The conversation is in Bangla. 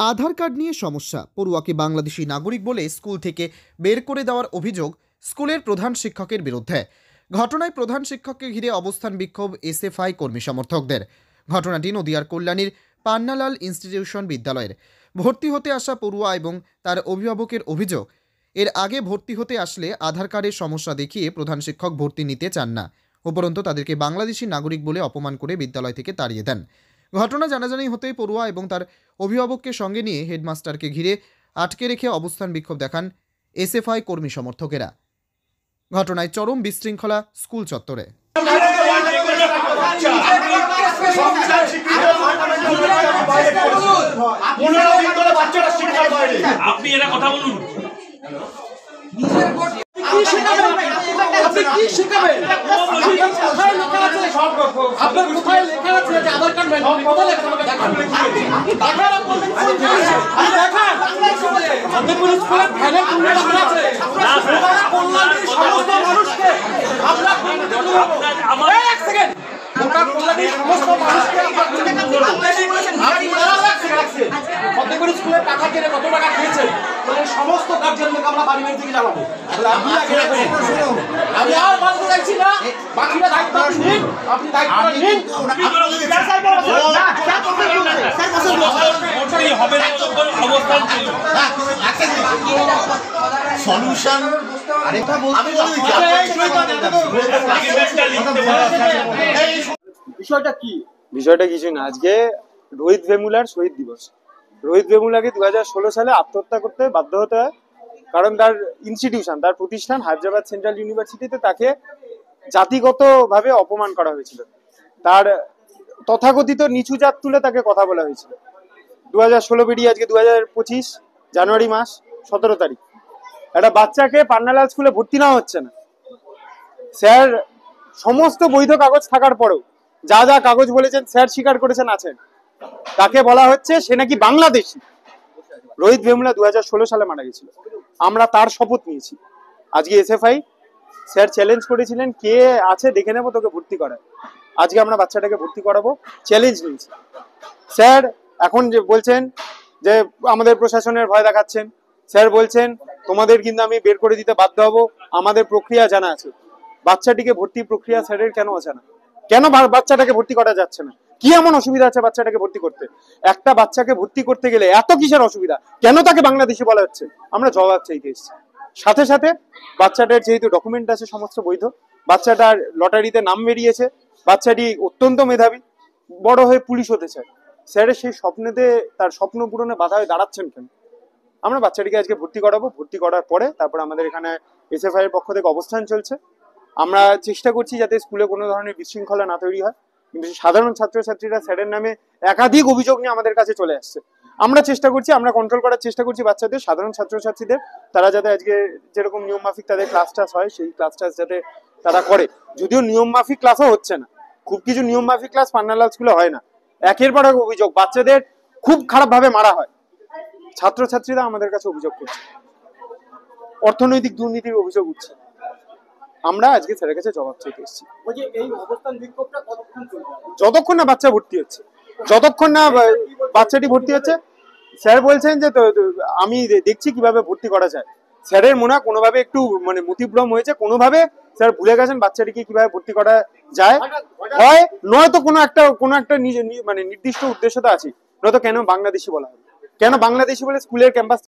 আধার কার্ড নিয়ে সমস্যা, পড়ুয়াকে বাংলাদেশি নাগরিক বলে স্কুল থেকে বের করে দেওয়ার অভিযোগ স্কুলের প্রধান শিক্ষকের বিরুদ্ধে। ঘটনায় প্রধান শিক্ষককে ঘিরে অবস্থান বিক্ষোভ এসএফআই কর্মী সমর্থকদের। ঘটনাটি নদিয়ার কল্যাণীর পান্নালাল ইনস্টিটিউশন বিদ্যালয়ের। ভর্তি হতে আসা পড়ুয়া এবং তার অভিভাবকের অভিযোগ, এর আগে ভর্তি হতে আসলে আধার কার্ডের সমস্যা দেখিয়ে প্রধান শিক্ষক ভর্তি নিতে চান না, উপরন্তু তাদেরকে বাংলাদেশি নাগরিক বলে অপমান করে বিদ্যালয় থেকে তাড়িয়ে দেন। ঘটনা জানাজানি হতেই পড়ুয়া এবং তার অভিভাবককে সঙ্গে নিয়ে হেডমাস্টারকে ঘিরে আটকে রেখে অবস্থান বিক্ষোভ দেখান এসএফআই কর্মী সমর্থকেরা। ঘটনায় চরম বিশৃঙ্খলা স্কুল চত্বরে। আপনি এরা কথা বলুন। আপনার কোথায় লেখা আছে যে আধার কার্ড কোথায় লেখা আছে দেখান। আপনারা বলবেন কোন দেখান ফতেপুর স্কুলের ভ্যানে কোন লেখা আছে? আপনারা কল্যাণীর সমস্ত মানুষকে আপনারা আমার এক সেকেন্ড গোটা কল্যাণীর সমস্ত মানুষকে ফতেপুর স্কুলের টাকা কেটে কত টাকা খেয়েছেন সমস্ত গার্জিয়ানদেরকে আমরা বাড়ি বাড়ি থেকে জানাবো। আমি আর বলতে চাইছি না, বাকিরা দায়িত্ব নিন, আপনি দায়িত্ব নিন। সলিউশন আমি বলে দিচ্ছি বিষয়টা কি? বিষয়টা কিছু না, আজকে রোহিত ভেমুলার শহীদ দিবস। রোহিত ভেমুলাকে 2016 সালে আত্মহত্যা করতে বাধ্য হতে হয়, কারণ তার ইনস্টিটিউশন, তার প্রতিষ্ঠান হায়দ্রাবাদ সেন্ট্রাল ইউনিভার্সিটিতে তাকে জাতিগতভাবে অপমান করা হয়েছিল। তার তথাকথিত নিচু জাত তুলে তাকে কথা বলা হয়েছিল। 2016 বেরিয়ে আজকে 2025 জানুয়ারি মাস 17 তারিখ একটা বাচ্চাকে পান্নালাল স্কুলে ভর্তি নেওয়া হচ্ছে না। স্যার সমস্ত বৈধ কাগজ থাকার পরেও যা যা কাগজ বলেছেন স্যার স্বীকার করেছেন আছেন, তাকে বলা হচ্ছে সে নাকি বাংলাদেশি। রোহিত ভেমুলা 2016 সালে মারা গেছিল, আমরা তার শপথ নিয়েছি। আজকে এসএফআই স্যার চ্যালেঞ্জ করেছিলেন কে আছে দেখে নেবো তোকে ভর্তি করায়, আজকে আমরা বাচ্চাটাকে ভর্তি করাবো, চ্যালেঞ্জ নিয়েছি। স্যার এখন যে বলছেন যে আমাদের প্রশাসনের ভয় দেখাচ্ছেন, স্যার বলছেন তোমাদের কিন্তু আমি বের করে দিতে বাধ্য হব, আমাদের প্রক্রিয়া জানা আছে। বাচ্চাটিকে ভর্তি প্রক্রিয়া স্যারের কেন আছে না? কেন বাচ্চাটাকে ভর্তি করা যাচ্ছে না? কি এমন অসুবিধা আছে বাচ্চাটাকে ভর্তি করতে? একটা বাচ্চাকে ভর্তি করতে গেলে এত কিসের অসুবিধা? কেন তাকে বাংলাদেশি বলা হচ্ছে? আমরা জবাব চাইতে এসেছি। সাথে সাথে বাচ্চাটার যেহেতু ডকুমেন্ট আছে সমস্ত বৈধ, বাচ্চাটার লটারিতে নাম বেরিয়েছে, বাচ্চাটি অত্যন্ত মেধাবী, বড় হয়ে পুলিশ হতে চায়। স্যারের সেই স্বপ্নেতে তার স্বপ্ন পূরণে বাধা হয়ে দাঁড়াচ্ছেন কেন? আমরা বাচ্চাটিকে আজকে ভর্তি করাবো, ভর্তি করার পরে তারপর আমাদের এখানে এসএফআই এর পক্ষ থেকে অবস্থান চলছে। আমরা চেষ্টা করছি যাতে স্কুলে কোনো ধরনের বিশৃঙ্খলা না তৈরি হয়, কিন্তু সাধারণ ছাত্রছাত্রীরা স্যারের নামে একাধিক অভিযোগ নিয়ে আমাদের কাছে চলে আসছে। আমরা চেষ্টা করছি, আমরা কন্ট্রোল করার চেষ্টা করছি বাচ্চাদের, সাধারণ ছাত্রছাত্রীদের, তারা যাতে আজকে যেরকম নিয়ম মাফিক তাদের ক্লাস টাস হয় সেই ক্লাস টাস যাতে তারা করে। যদিও নিয়ম মাফিক ক্লাসও হচ্ছে না, খুব কিছু নিয়ম মাফিক ক্লাস পান্নালাল স্কুলে হয় না। একের পর এক অভিযোগ, বাচ্চাদের খুব খারাপভাবে মারা হয়। ছাত্রছাত্রীরা আমাদের কাছে অভিযোগ করছে, অর্থনৈতিক দুর্নীতির অভিযোগ উঠছে। আমরা আজকে স্যারের কাছে জবাব চাইতে এসেছি। যতক্ষণ না বাচ্চা ভর্তি হচ্ছে, যতক্ষণ না বাচ্চাটি ভর্তি হচ্ছে, স্যার বলছেন যে আমি দেখছি কিভাবে ভর্তি করা যায়। স্যারের মনে হয় কোনোভাবে একটু মানে মতিভ্রম হয়েছে, কোনোভাবে স্যার ভুলে গেছেন বাচ্চাটিকে কিভাবে ভর্তি করা যায়। হয় নয়তো কোনো একটা মানে নির্দিষ্ট উদ্দেশ্যতা আছে, নয়তো কেন বাংলাদেশি বলা হবে? কেন বাংলাদেশি বলে স্কুলের ক্যাম্পাস